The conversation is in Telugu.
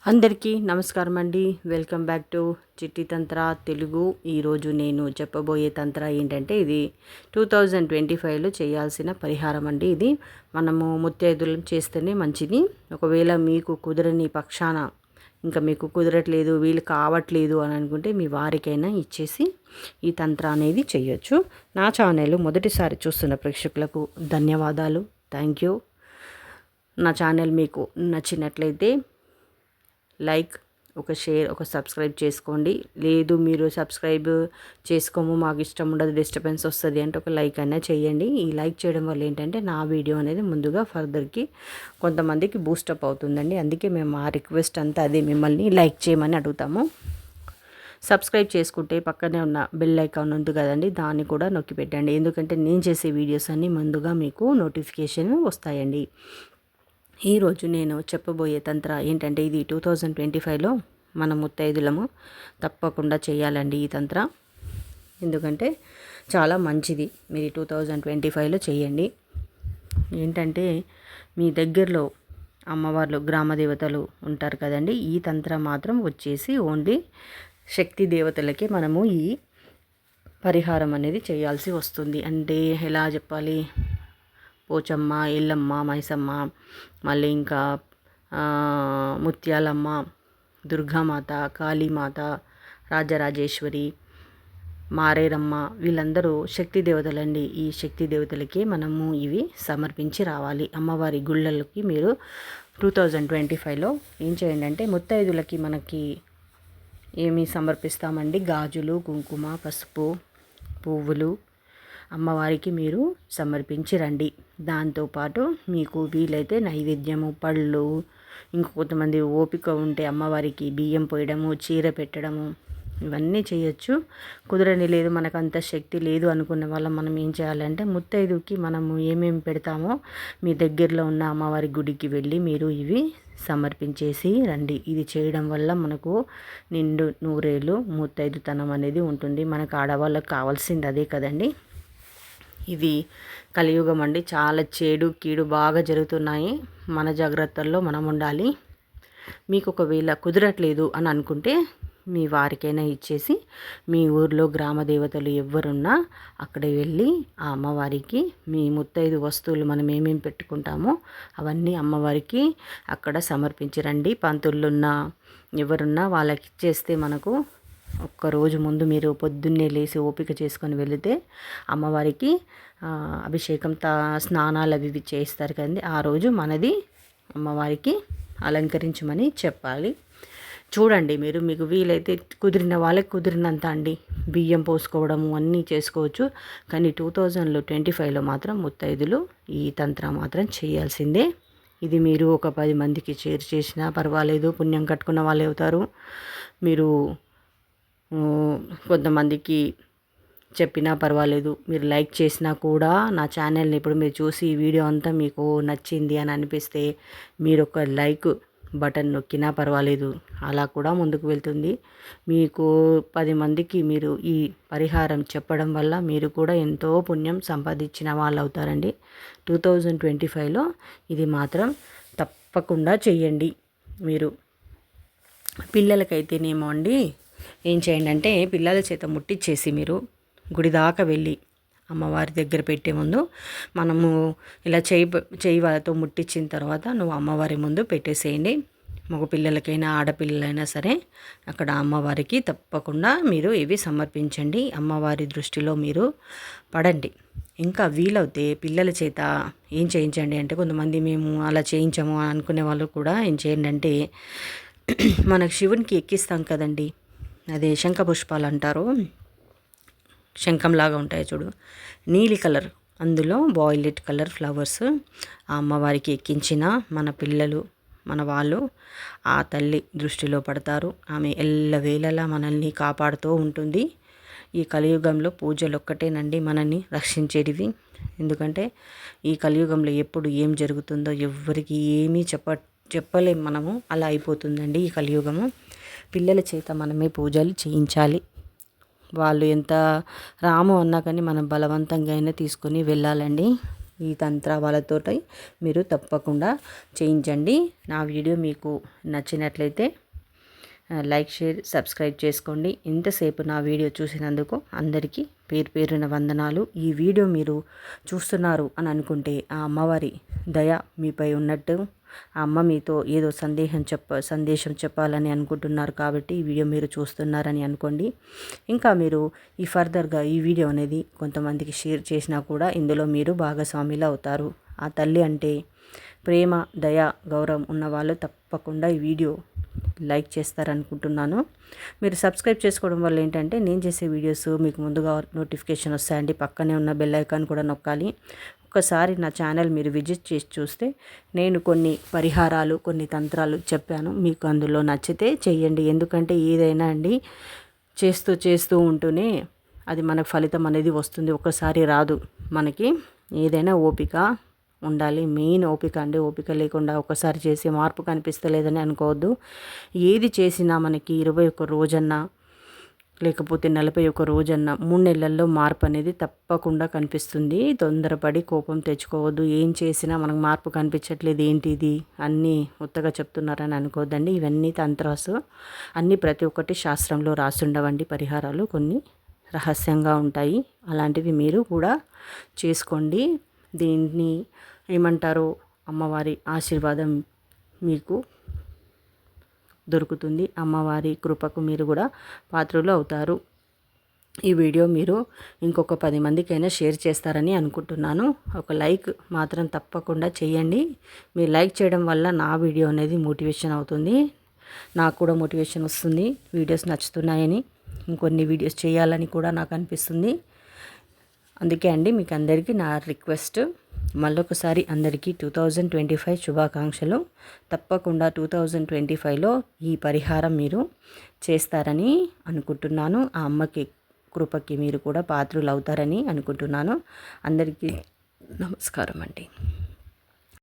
అందరికీ నమస్కారం అండి. వెల్కమ్ బ్యాక్ టు చిట్టి తంత్ర తెలుగు. ఈరోజు నేను చెప్పబోయే తంత్ర ఏంటంటే ఇది 2025లో చేయాల్సిన పరిహారం అండి. ఇది మనము ముత్తైదులను చేస్తేనే మంచిది. ఒకవేళ మీకు కుదరని పక్షాన ఇంకా మీకు కుదరట్లేదు, వీలు కావట్లేదు అని అనుకుంటే మీ వారికైనా ఇచ్చేసి ఈ తంత్ర అనేది చేయొచ్చు. నా ఛానల్ మొదటిసారి చూస్తున్న ప్రేక్షకులకు ధన్యవాదాలు. Thank you. నా ఛానల్ మీకు నచ్చినట్లయితే లైక్, ఒక షేర్, ఒక సబ్స్క్రైబ్ చేసుకోండి. లేదు మీరు సబ్స్క్రైబ్ చేసుకోము, మాకు ఇష్టం ఉండదు, డిస్టర్బెన్స్ వస్తుంది అంటే ఒక లైక్ అయినా చేయండి. ఈ లైక్ చేయడం వల్ల ఏంటంటే నా వీడియో అనేది ముందుగా ఫర్దర్కి కొంతమందికి బూస్టప్ అవుతుందండి. అందుకే మేము ఆ రిక్వెస్ట్ అంతా అదే, మిమ్మల్ని లైక్ చేయమని అడుగుతాము. సబ్స్క్రైబ్ చేసుకుంటే పక్కనే ఉన్న బెల్ ఐకాన్ ఉంది కదండి, దాన్ని కూడా నొక్కి పెట్టండి. ఎందుకంటే నేను చేసే వీడియోస్ అన్నీ ముందుగా మీకు నోటిఫికేషన్ వస్తాయండి. ఈరోజు నేను చెప్పబోయే తంత్ర ఏంటంటే ఇది 2025లో మన ముత్తైదులము తప్పకుండా చేయాలండి ఈ తంత్ర. ఎందుకంటే చాలా మంచిది. మీరు 2025లో చేయండి. ఏంటంటే మీ దగ్గరలో అమ్మవార్లు, గ్రామ దేవతలు ఉంటారు కదండి. ఈ తంత్ర మాత్రం వచ్చేసి ఓన్లీ శక్తి దేవతలకే మనము ఈ పరిహారం అనేది చేయాల్సి వస్తుంది. అంటే ఎలా చెప్పాలి, పోచమ్మ, ఎల్లమ్మ, మైసమ్మ, మళ్ళీ ఇంకా ముత్యాలమ్మ, దుర్గామాత, కాళీమాత, రాజరాజేశ్వరి, మారేరమ్మ, వీళ్ళందరూ శక్తి దేవతలండి. ఈ శక్తి దేవతలకి మనము ఇవి సమర్పించి రావాలి. అమ్మవారి గుళ్ళకి మీరు 2025లో ఏం చేయండి అంటే ముత్తైదులకి మనకి ఏమి సమర్పిస్తామండి, గాజులు, కుంకుమ, పసుపు, పువ్వులు అమ్మవారికి మీరు సమర్పించి రండి. దాంతోపాటు మీకు వీలైతే నైవేద్యము, పళ్ళు, కొంతమంది ఓపిక ఉంటే అమ్మవారికి బియ్యం పోయడము, చీర పెట్టడము, ఇవన్నీ చేయొచ్చు. కుదరని లేదు, మనకు అంత శక్తి లేదు అనుకున్న వాళ్ళ మనం ఏం చేయాలంటే ముత్తైదుకి మనము ఏమేమి పెడతామో మీ దగ్గరలో ఉన్న అమ్మవారి గుడికి వెళ్ళి మీరు ఇవి సమర్పించేసి రండి. ఇది చేయడం వల్ల మనకు నిండు నూరేళ్ళు ముత్తైదుతనం అనేది ఉంటుంది. మనకు ఆడవాళ్ళకి కావాల్సింది అదే కదండి. ఇది కలియుగం అండి. చాలా చేడు కీడు బాగా జరుగుతున్నాయి. మన జాగ్రత్తల్లో మనం ఉండాలి. మీకు ఒకవేళ కుదరట్లేదు అని అనుకుంటే మీ వారికైనా ఇచ్చేసి మీ ఊర్లో గ్రామ దేవతలు ఎవరున్నా అక్కడ వెళ్ళి ఆ అమ్మవారికి మీ ముత్తైదు వస్తువులు మనం ఏమేమి పెట్టుకుంటామో అవన్నీ అమ్మవారికి అక్కడ సమర్పించరండి. పంతులున్నా ఎవరున్నా వాళ్ళకి ఇచ్చేస్తే మనకు ఒక్కరోజు ముందు మీరు పొద్దున్నే లేచి ఓపిక చేసుకొని వెళితే అమ్మవారికి అభిషేకం, స్నానాలు అవి చేస్తారు కదండి. ఆ రోజు మనది అమ్మవారికి అలంకరించమని చెప్పాలి. చూడండి, మీకు వీలైతే కుదిరిన వాళ్ళకి కుదిరినంత అండి బియ్యం పోసుకోవడము అన్నీ చేసుకోవచ్చు. కానీ 2025లో మాత్రం ముత్తైదులు ఈ తంత్రం మాత్రం చేయాల్సిందే. ఇది మీరు ఒక 10 మందికి షేర్ చేసినా పర్వాలేదు, పుణ్యం కట్టుకున్న వాళ్ళు అవుతారు. మీరు కొంతమందికి చెప్పినా పర్వాలేదు. మీరు లైక్ చేసినా కూడా నా ఛానల్ని ఇప్పుడు మీరు చూసి ఈ వీడియో అంతా మీకు నచ్చింది అని అనిపిస్తే మీరు ఒక లైక్ బటన్ నొక్కినా పర్వాలేదు, అలా కూడా ముందుకు వెళ్తుంది. మీకు 10 మందికి మీరు ఈ పరిహారం చెప్పడం వల్ల మీరు కూడా ఎంతో పుణ్యం సంపాదించిన వాళ్ళు అవుతారండి. 2025లో ఇది మాత్రం తప్పకుండా చెయ్యండి. మీరు పిల్లలకైతేనేమో అండి ఏం చేయండి అంటే పిల్లల చేత ముట్టించేసి మీరు గుడి దాకా వెళ్ళి అమ్మవారి దగ్గర పెట్టే ముందు మనము ఇలా చేయి వాళ్ళతో ముట్టించిన తర్వాత నువ్వు అమ్మవారి ముందు పెట్టేసేయండి. మగ పిల్లలకైనా ఆడపిల్లలైనా సరే అక్కడ అమ్మవారికి తప్పకుండా మీరు ఇవి సమర్పించండి. అమ్మవారి దృష్టిలో మీరు పడండి. ఇంకా వీలవుతే పిల్లల చేత ఏం చేయించండి అంటే కొంతమంది మేము అలా చేయించాము అనుకునే వాళ్ళు కూడా ఏం చేయండి అంటే మనకు శివునికి ఎక్కిస్తాం కదండి, అదే శంఖ పుష్పాలు అంటారు, శంఖంలాగా ఉంటాయి చూడు, నీలి కలర్, అందులో వాయిలెట్ కలర్ ఫ్లవర్స్ ఆ అమ్మవారికి ఎక్కించిన మన పిల్లలు, మన వాళ్ళు ఆ తల్లి దృష్టిలో పడతారు. ఆమె ఎల్లవేళలా మనల్ని కాపాడుతూ ఉంటుంది. ఈ కలియుగంలో పూజలు ఒక్కటేనండి మనల్ని రక్షించేటివి. ఎందుకంటే ఈ కలియుగంలో ఎప్పుడు ఏం జరుగుతుందో ఎవ్వరికి ఏమీ చెప్పలేం మనము. అలా అయిపోతుందండి ఈ కలియుగము. పిల్లల చేత మనమే పూజలు చేయించాలి. వాళ్ళు ఎంత రాము అన్నా కానీ మనం బలవంతంగా అయినా తీసుకొని వెళ్ళాలండి. ఈ తంత్రాలతోటి మీరు తప్పకుండా చేయించండి. నా వీడియో మీకు నచ్చినట్లయితే లైక్, షేర్, సబ్స్క్రైబ్ చేసుకోండి. ఇంతసేపు నా వీడియో చూసినందుకు అందరికీ పేరున వందనాలు. ఈ వీడియో మీరు చూస్తున్నారు అని అనుకుంటే ఆ అమ్మవారి దయ మీపై ఉన్నట్టు, ఆ అమ్మ మీతో ఏదో సందేశం చెప్పాలని అనుకుంటున్నారు కాబట్టి ఈ వీడియో మీరు చూస్తున్నారని అనుకోండి. ఇంకా మీరు ఫర్దర్గా ఈ వీడియో అనేది కొంతమందికి షేర్ చేసినా కూడా ఇందులో మీరు భాగస్వాములు అవుతారు. ఆ తల్లి అంటే ప్రేమ, దయ, గౌరవం ఉన్నవాళ్ళు తప్పకుండా ఈ వీడియో లైక్ చేస్తారనుకుంటున్నాను. మీరు సబ్స్క్రైబ్ చేసుకోవడం వల్ల ఏంటంటే నేను చేసే వీడియోస్ మీకు ముందుగా నోటిఫికేషన్ వస్తాయండి. పక్కనే ఉన్న బెల్ ఐకాన్ కూడా నొక్కాలి. ఒకసారి నా ఛానల్ మీరు విజిట్ చేసి చూస్తే నేను కొన్ని పరిహారాలు, కొన్ని తంత్రాలు చెప్పాను. మీకు అందులో నచ్చితే చెయ్యండి. ఎందుకంటే ఏదైనా అండి చేస్తూ ఉంటూనే అది మనకు ఫలితం అనేది వస్తుంది. ఒక్కసారి రాదు. మనకి ఏదైనా ఓపిక ఉండాలి. మెయిన్ ఓపిక అండి. ఓపిక లేకుండా ఒకసారి చేసి మార్పు కనిపిస్తలేదని అనుకోవద్దు. ఏది చేసినా మనకి 21 రోజన్నా లేకపోతే 41 రోజన్నా 3 నెలల్లో మార్పు అనేది తప్పకుండా కనిపిస్తుంది. తొందరపడి కోపం తెచ్చుకోవద్దు. ఏం చేసినా మనకు మార్పు కనిపించట్లేదు, ఏంటిది అన్నీ ఉత్తగా చెప్తున్నారని అనుకోవద్దండి. ఇవన్నీ తంత్రాసు, అన్నీ ప్రతి ఒక్కటి శాస్త్రంలో రాసుండవండి. పరిహారాలు కొన్ని రహస్యంగా ఉంటాయి. అలాంటివి మీరు కూడా చేసుకోండి. దీన్ని ఏమంటారు, అమ్మవారి ఆశీర్వాదం మీకు దొరుకుతుంది. అమ్మవారి కృపకు మీరు కూడా పాత్రులు అవుతారు. ఈ వీడియో మీరు ఇంకొక 10 మందికైనా షేర్ చేస్తారని అనుకుంటున్నాను. ఒక లైక్ మాత్రం తప్పకుండా చేయండి. మీరు లైక్ చేయడం వల్ల నా వీడియో అనేది మోటివేషన్ అవుతుంది. నాకు కూడా మోటివేషన్ వస్తుంది. వీడియోస్ నచ్చుతున్నాయని ఇంకొన్ని వీడియోస్ చేయాలని కూడా నాకు అనిపిస్తుంది. అందుకే అండి మీకు అందరికీ నా రిక్వెస్ట్. మళ్ళొకసారి అందరికీ 2025 శుభాకాంక్షలు. తప్పకుండా 2025లో ఈ పరిహారం మీరు చేస్తారని అనుకుంటున్నాను. ఆ అమ్మకి కృపకి మీరు కూడా పాత్రులు అవుతారని అనుకుంటున్నాను. అందరికీ నమస్కారం అండి.